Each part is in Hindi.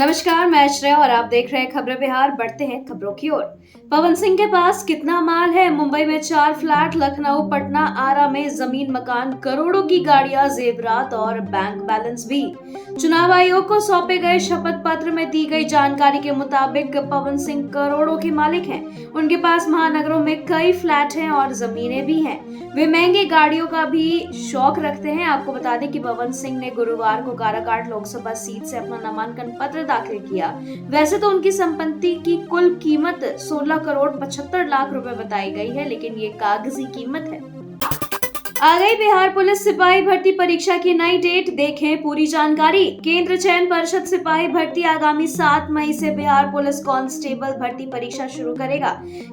नमस्कार, मैं श्रेया और आप देख रहे हैं खबरें बिहार। बढ़ते हैं खबरों की ओर। पवन सिंह के पास कितना माल है? मुंबई में 4 फ्लैट, लखनऊ, पटना, आरा में जमीन, मकान, करोड़ों की गाड़ियां, जेवरात और बैंक बैलेंस भी। चुनाव आयोग को सौंपे गए शपथ पत्र में दी गई जानकारी के मुताबिक पवन सिंह करोड़ों के मालिक हैं। उनके पास महानगरों में कई फ्लैट हैं और जमीनें भी हैं। वे महंगी गाड़ियों का भी शौक रखते हैं। आपको बता दें कि पवन सिंह ने गुरुवार को काराकाट लोकसभा सीट से अपना नामांकन पत्र दाखिल किया। वैसे तो उनकी संपत्ति की कुल कीमत 16 करोड़ 75 लाख रुपए बताई गई है, लेकिन ये कागजी कीमत है। आ गई बिहार पुलिस सिपाही भर्ती परीक्षा की नई डेट, देखें पूरी जानकारी। केंद्र चयन पर्षद सिपाही भर्ती आगामी 7 मई से बिहार पुलिस कांस्टेबल भर्ती परीक्षा शुरू करेगा।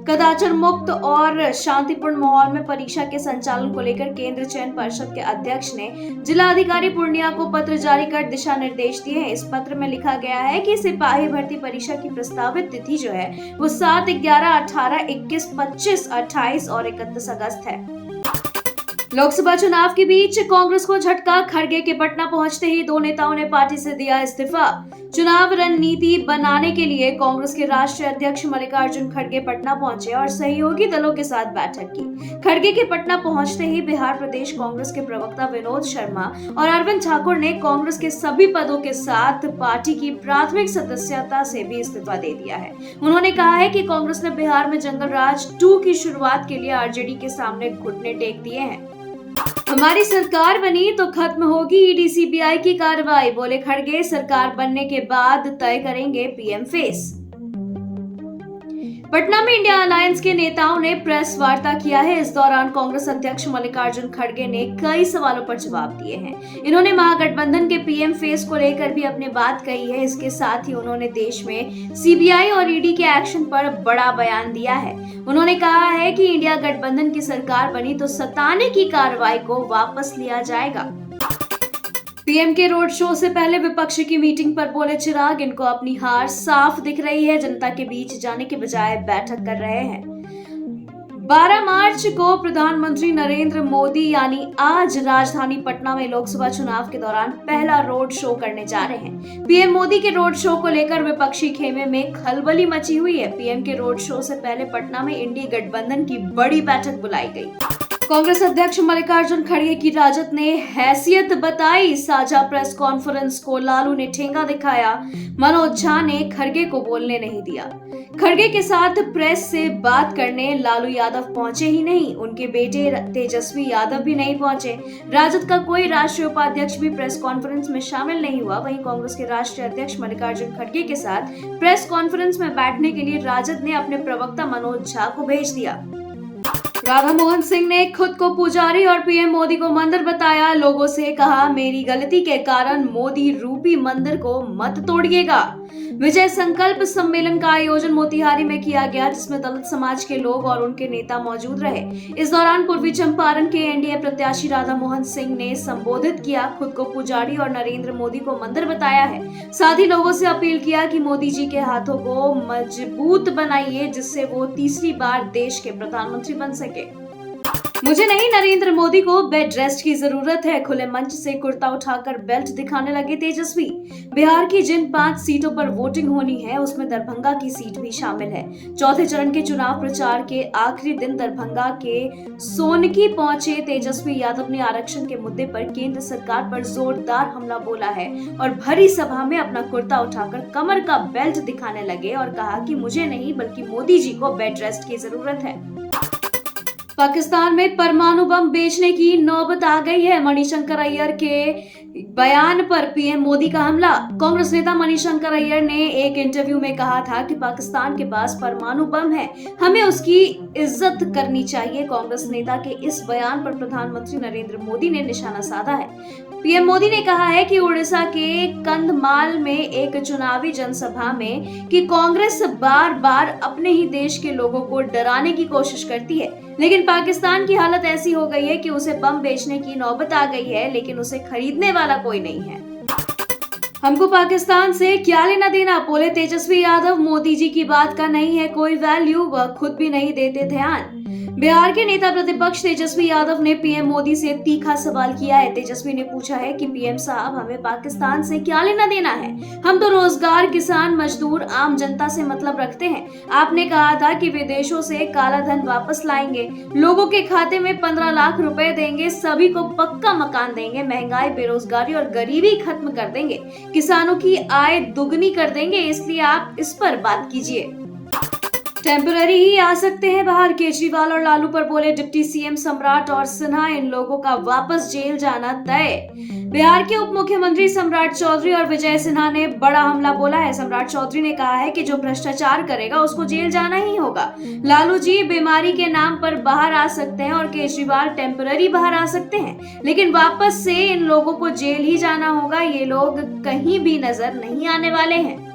कदाचार मुक्त और शांतिपूर्ण माहौल में परीक्षा के संचालन को लेकर केंद्र चयन पर्षद के अध्यक्ष ने जिला अधिकारी पूर्णिया को पत्र जारी कर दिशा निर्देश दिए हैं। इस पत्र में लिखा गया है कि सिपाही भर्ती परीक्षा की प्रस्तावित तिथि जो है वो 7, 11, 18, 21, 25, 28 और 31 अगस्त है। लोकसभा चुनाव के बीच कांग्रेस को झटका, खड़गे के पटना पहुंचते ही दो नेताओं ने पार्टी से दिया इस्तीफा। चुनाव रणनीति बनाने के लिए कांग्रेस के राष्ट्रीय अध्यक्ष मल्लिकार्जुन खड़गे पटना पहुंचे और सहयोगी दलों के साथ बैठक की। खड़गे के पटना पहुंचते ही बिहार प्रदेश कांग्रेस के प्रवक्ता विनोद शर्मा और अरविंद ठाकुर ने कांग्रेस के सभी पदों के साथ पार्टी की प्राथमिक सदस्यता से भी इस्तीफा दे दिया है। उन्होंने कहा है कि कांग्रेस ने बिहार में जंगल राज 2 की शुरुआत के लिए आरजेडी के सामने घुटने टेक दिए हैं। हमारी सरकार बनी तो खत्म होगी ईडी सीबीआई की कार्रवाई, बोले खड़गे। सरकार बनने के बाद तय करेंगे पीएम फेस। पटना में इंडिया अलायंस के नेताओं ने प्रेस वार्ता किया है। इस दौरान कांग्रेस अध्यक्ष मल्लिकार्जुन खड़गे ने कई सवालों पर जवाब दिए हैं। इन्होंने महागठबंधन के पीएम फेस को लेकर भी अपनी बात कही है। इसके साथ ही उन्होंने देश में सीबीआई और ईडी के एक्शन पर बड़ा बयान दिया है। उन्होंने कहा है कि इंडिया गठबंधन की सरकार बनी तो सताने की कार्रवाई को वापस लिया जाएगा। पीएम के रोड शो से पहले विपक्ष की मीटिंग पर बोले चिराग, इनको अपनी हार साफ दिख रही है। जनता के बीच जाने के बजाय बैठक कर रहे हैं। 12 मार्च को प्रधानमंत्री नरेंद्र मोदी यानी आज राजधानी पटना में लोकसभा चुनाव के दौरान पहला रोड शो करने जा रहे हैं। पीएम मोदी के रोड शो को लेकर विपक्षी खेमे में खलबली मची हुई है। पीएम के रोड शो से पहले पटना में इंडिया गठबंधन की बड़ी बैठक बुलाई गई। कांग्रेस अध्यक्ष मल्लिकार्जुन खड़गे की राजद ने हैसियत बताई। साझा प्रेस कॉन्फ्रेंस को लालू ने ठेंगा दिखाया। मनोज झा ने खड़गे को बोलने नहीं दिया। खड़गे के साथ प्रेस से बात करने लालू यादव पहुंचे ही नहीं। उनके बेटे तेजस्वी यादव भी नहीं पहुंचे। राजद का कोई राष्ट्रीय उपाध्यक्ष भी प्रेस कॉन्फ्रेंस में शामिल नहीं हुआ। वहीं कांग्रेस के राष्ट्रीय अध्यक्ष मल्लिकार्जुन खड़गे के साथ प्रेस कॉन्फ्रेंस में बैठने के लिए राजद ने अपने प्रवक्ता मनोज झा को भेज दिया। राधा मोहन सिंह ने खुद को पुजारी और पीएम मोदी को मंदिर बताया। लोगों से कहा, मेरी गलती के कारण मोदी रूपी मंदिर को मत तोड़िएगा। विजय संकल्प सम्मेलन का आयोजन मोतिहारी में किया गया, जिसमें दलित समाज के लोग और उनके नेता मौजूद रहे। इस दौरान पूर्वी चंपारण के एनडीए प्रत्याशी राधा मोहन सिंह ने संबोधित किया, खुद को पुजारी और नरेंद्र मोदी को मंदिर बताया है। साथ ही लोगों से अपील किया कि मोदी जी के हाथों को मजबूत बनाइए, जिससे वो तीसरी बार देश के प्रधानमंत्री बन सके। मुझे नहीं, नरेंद्र मोदी को बेड रेस्ट की जरूरत है। खुले मंच से कुर्ता उठाकर बेल्ट दिखाने लगे तेजस्वी। बिहार की जिन 5 सीटों पर वोटिंग होनी है उसमें दरभंगा की सीट भी शामिल है। चौथे चरण के चुनाव प्रचार के आखिरी दिन दरभंगा के सोनकी पहुंचे तेजस्वी यादव ने आरक्षण के मुद्दे पर केंद्र सरकार पर जोरदार हमला बोला है और भरी सभा में अपना कुर्ता उठाकर कमर का बेल्ट दिखाने लगे और कहा कि मुझे नहीं बल्कि मोदी जी को बेड रेस्ट की जरूरत है। पाकिस्तान में परमाणु बम बेचने की नौबत आ गई है। मणिशंकर अय्यर के बयान पर पीएम मोदी का हमला। कांग्रेस नेता मणिशंकर अय्यर ने एक इंटरव्यू में कहा था कि पाकिस्तान के पास परमाणु बम है, हमें उसकी इज्जत करनी चाहिए। कांग्रेस नेता के इस बयान पर प्रधानमंत्री नरेंद्र मोदी ने निशाना साधा है। पीएम मोदी ने कहा है कि उड़ीसा के कंधमाल में एक चुनावी जनसभा में कि कांग्रेस बार बार अपने ही देश के लोगों को डराने की कोशिश करती है, लेकिन पाकिस्तान की हालत ऐसी हो गई है कि उसे बम बेचने की नौबत आ गई है, लेकिन उसे खरीदने वाला कोई नहीं है। हमको पाकिस्तान से क्या लेना देना, बोले तेजस्वी यादव। मोदी जी की बात का नहीं है कोई वैल्यू, वह खुद भी नहीं देते ध्यान। बिहार के नेता प्रतिपक्ष तेजस्वी यादव ने पीएम मोदी से तीखा सवाल किया है। तेजस्वी ने पूछा है कि पीएम साहब, हमें पाकिस्तान से क्या लेना देना है? हम तो रोजगार, किसान, मजदूर, आम जनता से मतलब रखते हैं। आपने कहा था कि विदेशों से काला धन वापस लाएंगे, लोगों के खाते में 15 लाख रुपए देंगे, सभी को पक्का मकान देंगे, महंगाई, बेरोजगारी और गरीबी खत्म कर देंगे, किसानों की आय दुगनी कर देंगे, इसलिए आप इस पर बात कीजिए। टेम्पररी ही आ सकते हैं बाहर, केजरीवाल और लालू पर बोले डिप्टी सीएम सम्राट और सिन्हा। इन लोगों का वापस जेल जाना तय। बिहार के उप मुख्यमंत्री सम्राट चौधरी और विजय सिन्हा ने बड़ा हमला बोला है। सम्राट चौधरी ने कहा है कि जो भ्रष्टाचार करेगा उसको जेल जाना ही होगा। लालू जी बीमारी के नाम पर बाहर आ सकते हैं और केजरीवाल टेम्पररी बाहर आ सकते हैं, लेकिन वापस से इन लोगों को जेल ही जाना होगा। ये लोग कहीं भी नजर नहीं आने वाले हैं।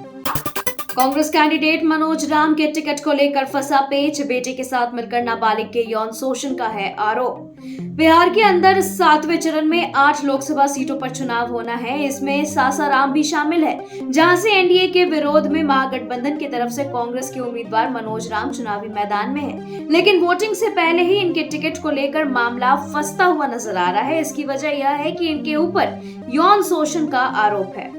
कांग्रेस कैंडिडेट मनोज राम के टिकट को लेकर फंसा पेच, बेटे के साथ मिलकर नाबालिग के यौन शोषण का है आरोप। बिहार के अंदर 7वें चरण में 8 लोकसभा सीटों पर चुनाव होना है। इसमें सासाराम भी शामिल है, जहां से एनडीए के विरोध में महागठबंधन की तरफ से कांग्रेस के उम्मीदवार मनोज राम चुनावी मैदान में है। लेकिन वोटिंग से पहले ही इनके टिकट को लेकर मामला फंसता हुआ नजर आ रहा है। इसकी वजह यह है कि इनके ऊपर यौन शोषण का आरोप है।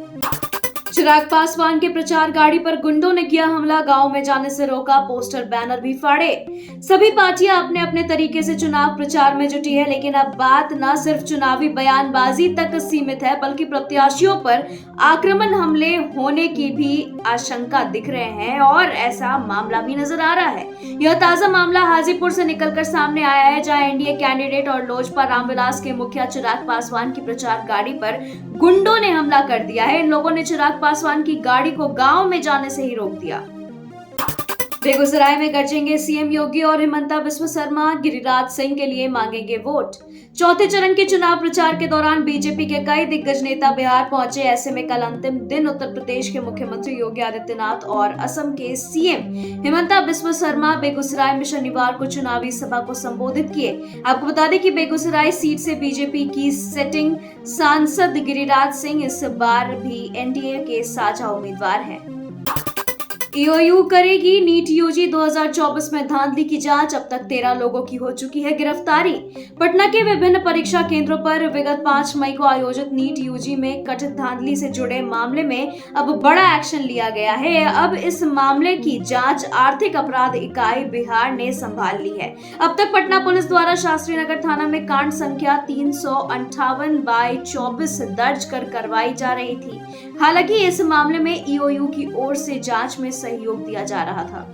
चिराग पासवान के प्रचार गाड़ी पर गुंडों ने किया हमला, गांव में जाने से रोका, पोस्टर बैनर भी फाड़े। सभी पार्टियां अपने अपने तरीके से चुनाव प्रचार में जुटी है, लेकिन अब बात न सिर्फ चुनावी बयानबाजी तक सीमित है, बल्कि प्रत्याशियों पर आक्रमण हमले होने की भी आशंका दिख रहे हैं और ऐसा मामला भी नजर आ रहा है। यह ताजा मामला हाजीपुर से निकलकर सामने आया है, जहां एनडीए कैंडिडेट और लोजपा रामविलास के मुखिया चिराग पासवान की प्रचार गाड़ी पर गुंडों ने हमला कर दिया है। इन लोगों ने चिराग पासवान की गाड़ी को गांव में जाने से ही रोक दिया। बेगूसराय में गरजेंगे सीएम योगी और हिमंता बिस्वा शर्मा, गिरिराज सिंह के लिए मांगेंगे वोट। चौथे चरण के चुनाव प्रचार के दौरान बीजेपी के कई दिग्गज नेता बिहार पहुंचे। ऐसे में कल अंतिम दिन उत्तर प्रदेश के मुख्यमंत्री योगी आदित्यनाथ और असम के सीएम हिमंता बिस्वा शर्मा बेगूसराय में शनिवार को चुनावी सभा को संबोधित किए। आपको बता दें कि बेगूसराय सीट से बीजेपी की सिटिंग सांसद गिरिराज सिंह इस बार भी एनडीए के साझा उम्मीदवार हैं। ईओयू करेगी नीट यूजी 2024 में धांधली की जांच, अब तक 13 लोगों की हो चुकी है गिरफ्तारी। पटना के विभिन्न परीक्षा केंद्रों पर विगत 5 मई को आयोजित नीट यूजी में कथित धांधली से जुड़े मामले में अब बड़ा एक्शन लिया गया है। अब इस मामले की जांच आर्थिक अपराध इकाई बिहार ने संभाल ली है। अब तक पटना पुलिस द्वारा शास्त्री नगर थाना में कांड संख्या 358/24 दर्ज कर कार्रवाई जा रही थी। हालांकि इस मामले में ईओयू की ओर से जांच में सहयोग दिया जा रहा था।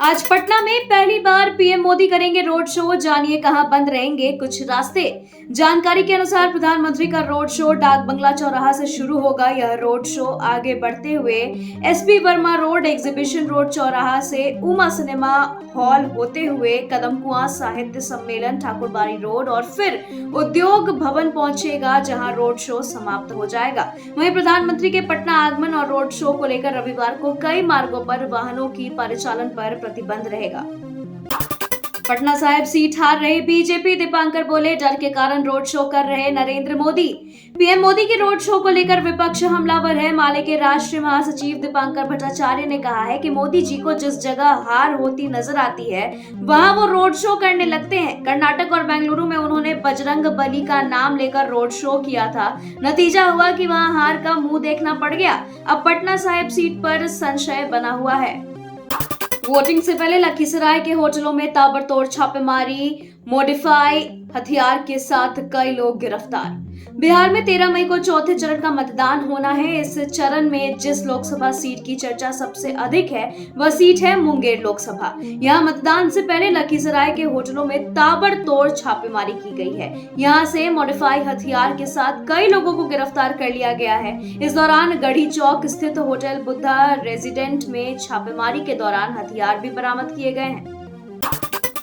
आज पटना में पहली बार पीएम मोदी करेंगे रोड शो, जानिए कहां बंद रहेंगे कुछ रास्ते। जानकारी के अनुसार प्रधानमंत्री का रोड शो डाक बंगला चौराहा से शुरू होगा। यह रोड शो आगे बढ़ते हुए SP Verma road, exhibition road चौराहा से उमा सिनेमा हॉल होते हुए कदमकुआं साहित्य सम्मेलन, ठाकुरबाड़ी रोड और फिर उद्योग भवन पहुंचेगा, जहां रोड शो समाप्त हो जाएगा। वहीं प्रधानमंत्री के पटना आगमन और रोड शो को लेकर रविवार को कई मार्गों पर वाहनों की परिचालन पर प्रतिबंध रहेगा। पटना साहिब सीट हार रहे बीजेपी, दीपांकर बोले डर के कारण रोड शो कर रहे नरेंद्र मोदी। पीएम मोदी के रोड शो को लेकर विपक्ष हमलावर है। माले के राष्ट्रीय महासचिव दीपांकर भट्टाचार्य ने कहा है कि मोदी जी को जिस जगह हार होती नजर आती है वहां वो रोड शो करने लगते हैं। कर्नाटक और बेंगलुरु में उन्होंने बजरंग बली का नाम लेकर रोड शो किया था, नतीजा हुआ कि वहां हार का मुंह देखना पड़ गया। अब पटना साहिब सीट पर संशय बना हुआ है। वोटिंग से पहले लखीसराय के होटलों में ताबड़तोड़ छापेमारी, मॉडिफाई हथियार के साथ कई लोग गिरफ्तार। बिहार में 13 मई को चौथे चरण का मतदान होना है। इस चरण में जिस लोकसभा सीट की चर्चा सबसे अधिक है वह सीट है मुंगेर लोकसभा। यहां मतदान से पहले लखीसराय के होटलों में ताबड़तोड़ छापेमारी की गई है। यहां से मॉडिफाई हथियार के साथ कई लोगों को गिरफ्तार कर लिया गया है। इस दौरान गढ़ी चौक स्थित होटल बुद्धा रेजिडेंट में छापेमारी के दौरान हथियार भी बरामद किए गए हैं।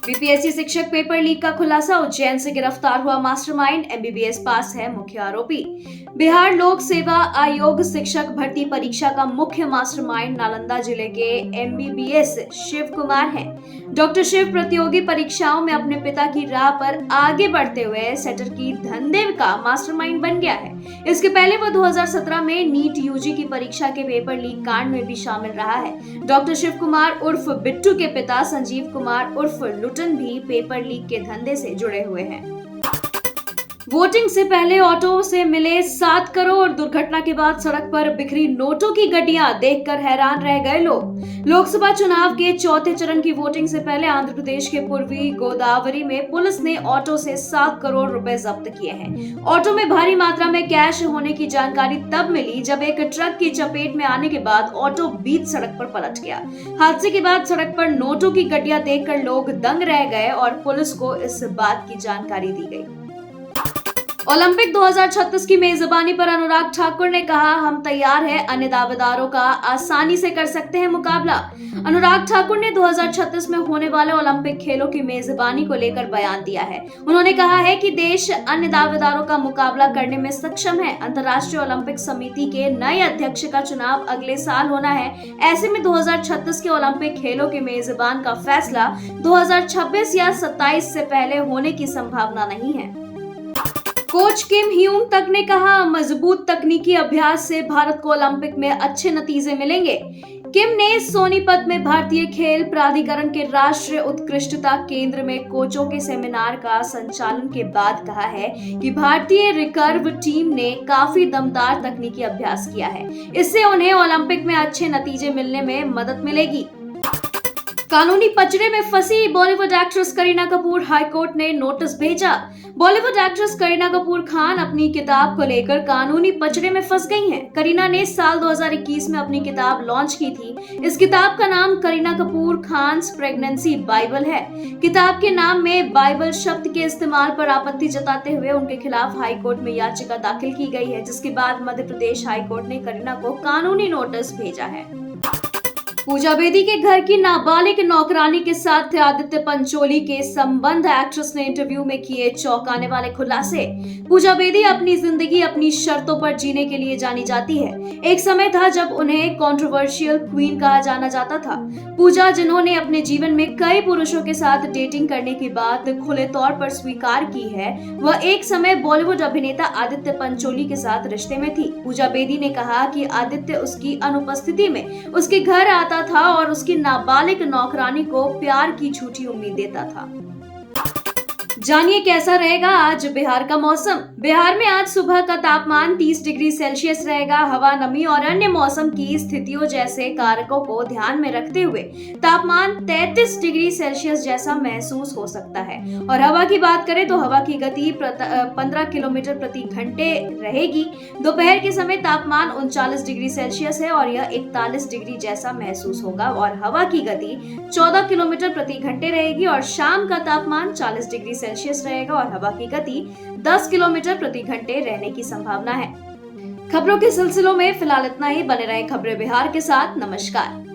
बीपीएससी शिक्षक पेपर लीक का खुलासा, उज्जैन से गिरफ्तार हुआ मास्टरमाइंड, एमबीबीएस पास है मुख्य आरोपी। बिहार लोक सेवा आयोग शिक्षक भर्ती परीक्षा का मुख्य मास्टरमाइंड नालंदा जिले के एमबीबीएस शिव कुमार हैं। डॉक्टर शिव प्रतियोगी परीक्षाओं में अपने पिता की राह पर आगे बढ़ते हुए सेटर की धंधे का मास्टरमाइंड बन गया है। इसके पहले वो 2017 में नीट यूजी की परीक्षा के पेपर लीक कांड में भी शामिल रहा है। डॉक्टर शिव कुमार उर्फ बिट्टू के पिता संजीव कुमार उर्फ लुटन भी पेपर लीक के धंधे से जुड़े हुए हैं। वोटिंग से पहले ऑटो से मिले 7 करोड़, दुर्घटना के बाद सड़क पर बिखरी नोटों की गड्डियां देखकर हैरान रह गए लोग। लोकसभा चुनाव के चौथे चरण की वोटिंग से पहले आंध्र प्रदेश के पूर्वी गोदावरी में पुलिस ने ऑटो से 7 करोड़ रुपए जब्त किए हैं। ऑटो में भारी मात्रा में कैश होने की जानकारी तब मिली जब एक ट्रक की चपेट में आने के बाद ऑटो बीच सड़क पर पलट गया। हादसे के बाद सड़क पर नोटों की गड्डियां देखकर लोग दंग रह गए और पुलिस को इस बात की जानकारी दी गई। ओलंपिक 2036 की मेजबानी पर अनुराग ठाकुर ने कहा, हम तैयार हैं, अन्य दावेदारों का आसानी से कर सकते हैं मुकाबला। अनुराग ठाकुर ने 2036 में होने वाले ओलंपिक खेलों की मेजबानी को लेकर बयान दिया है। उन्होंने कहा है कि देश अन्य दावेदारों का मुकाबला करने में सक्षम है। अंतर्राष्ट्रीय ओलंपिक समिति के नए अध्यक्ष का चुनाव अगले साल होना है। ऐसे में 2036 के ओलंपिक खेलों के मेजबान का फैसला 2026 या 27 से पहले होने की संभावना नहीं है। कोच किम ह्यूंग तक ने कहा, मजबूत तकनीकी अभ्यास से भारत को ओलंपिक में अच्छे नतीजे मिलेंगे। किम ने सोनीपत में भारतीय खेल प्राधिकरण के राष्ट्रीय उत्कृष्टता केंद्र में कोचों के सेमिनार का संचालन के बाद कहा है कि भारतीय रिकर्व टीम ने काफी दमदार तकनीकी अभ्यास किया है। इससे उन्हें ओलंपिक में अच्छे नतीजे मिलने में मदद मिलेगी। कानूनी पचड़े में फंसी बॉलीवुड एक्ट्रेस करीना कपूर, हाईकोर्ट ने नोटिस भेजा। बॉलीवुड एक्ट्रेस करीना कपूर खान अपनी किताब को लेकर कानूनी पचड़े में फंस गई हैं। करीना ने साल 2021 में अपनी किताब लॉन्च की थी। इस किताब का नाम करीना कपूर खान्स प्रेगनेंसी बाइबल है। किताब के नाम में बाइबल शब्द के इस्तेमाल पर आपत्ति जताते हुए उनके खिलाफ हाईकोर्ट में याचिका दाखिल की गई है, जिसके बाद मध्य प्रदेश हाईकोर्ट ने करीना को कानूनी नोटिस भेजा है। पूजा बेदी के घर की नाबालिग नौकरानी के साथ थे आदित्य पंचोली के संबंध। एक्ट्रेस ने इंटरव्यू में किए चौंकाने वाले खुलासे। पूजा बेदी अपनी जिंदगी अपनी शर्तों पर जीने के लिए जानी जाती है। एक समय था जब उन्हें कंट्रोवर्शियल क्वीन कहा जाना जाता था। पूजा, जिन्होंने अपने जीवन में कई पुरुषों के साथ डेटिंग करने की बात खुले तौर पर स्वीकार की है, वह एक समय बॉलीवुड अभिनेता आदित्य पंचोली के साथ रिश्ते में थी। पूजा बेदी ने कहा कि आदित्य उसकी अनुपस्थिति में उसके घर आता था और उसकी नाबालिग नौकरानी को प्यार की झूठी उम्मीद देता था। जानिए कैसा रहेगा आज बिहार का मौसम। बिहार में आज सुबह का तापमान 30 डिग्री सेल्सियस रहेगा। हवा, नमी और अन्य मौसम की स्थितियों जैसे कारकों को ध्यान में रखते हुए तापमान 33 डिग्री सेल्सियस जैसा महसूस हो सकता है। और हवा की बात करें तो हवा की गति 15 किलोमीटर प्रति घंटे रहेगी। दोपहर के समय तापमान 39 डिग्री सेल्सियस है और यह 41 डिग्री जैसा महसूस होगा और हवा की गति 14 किलोमीटर प्रति घंटे रहेगी। और शाम का तापमान 40 डिग्री सेल्सियस रहेगा और हवा की गति 10 किलोमीटर प्रति घंटे रहने की संभावना है। खबरों के सिलसिलों में फिलहाल इतना ही। बने रहे खबरें बिहार के साथ। नमस्कार।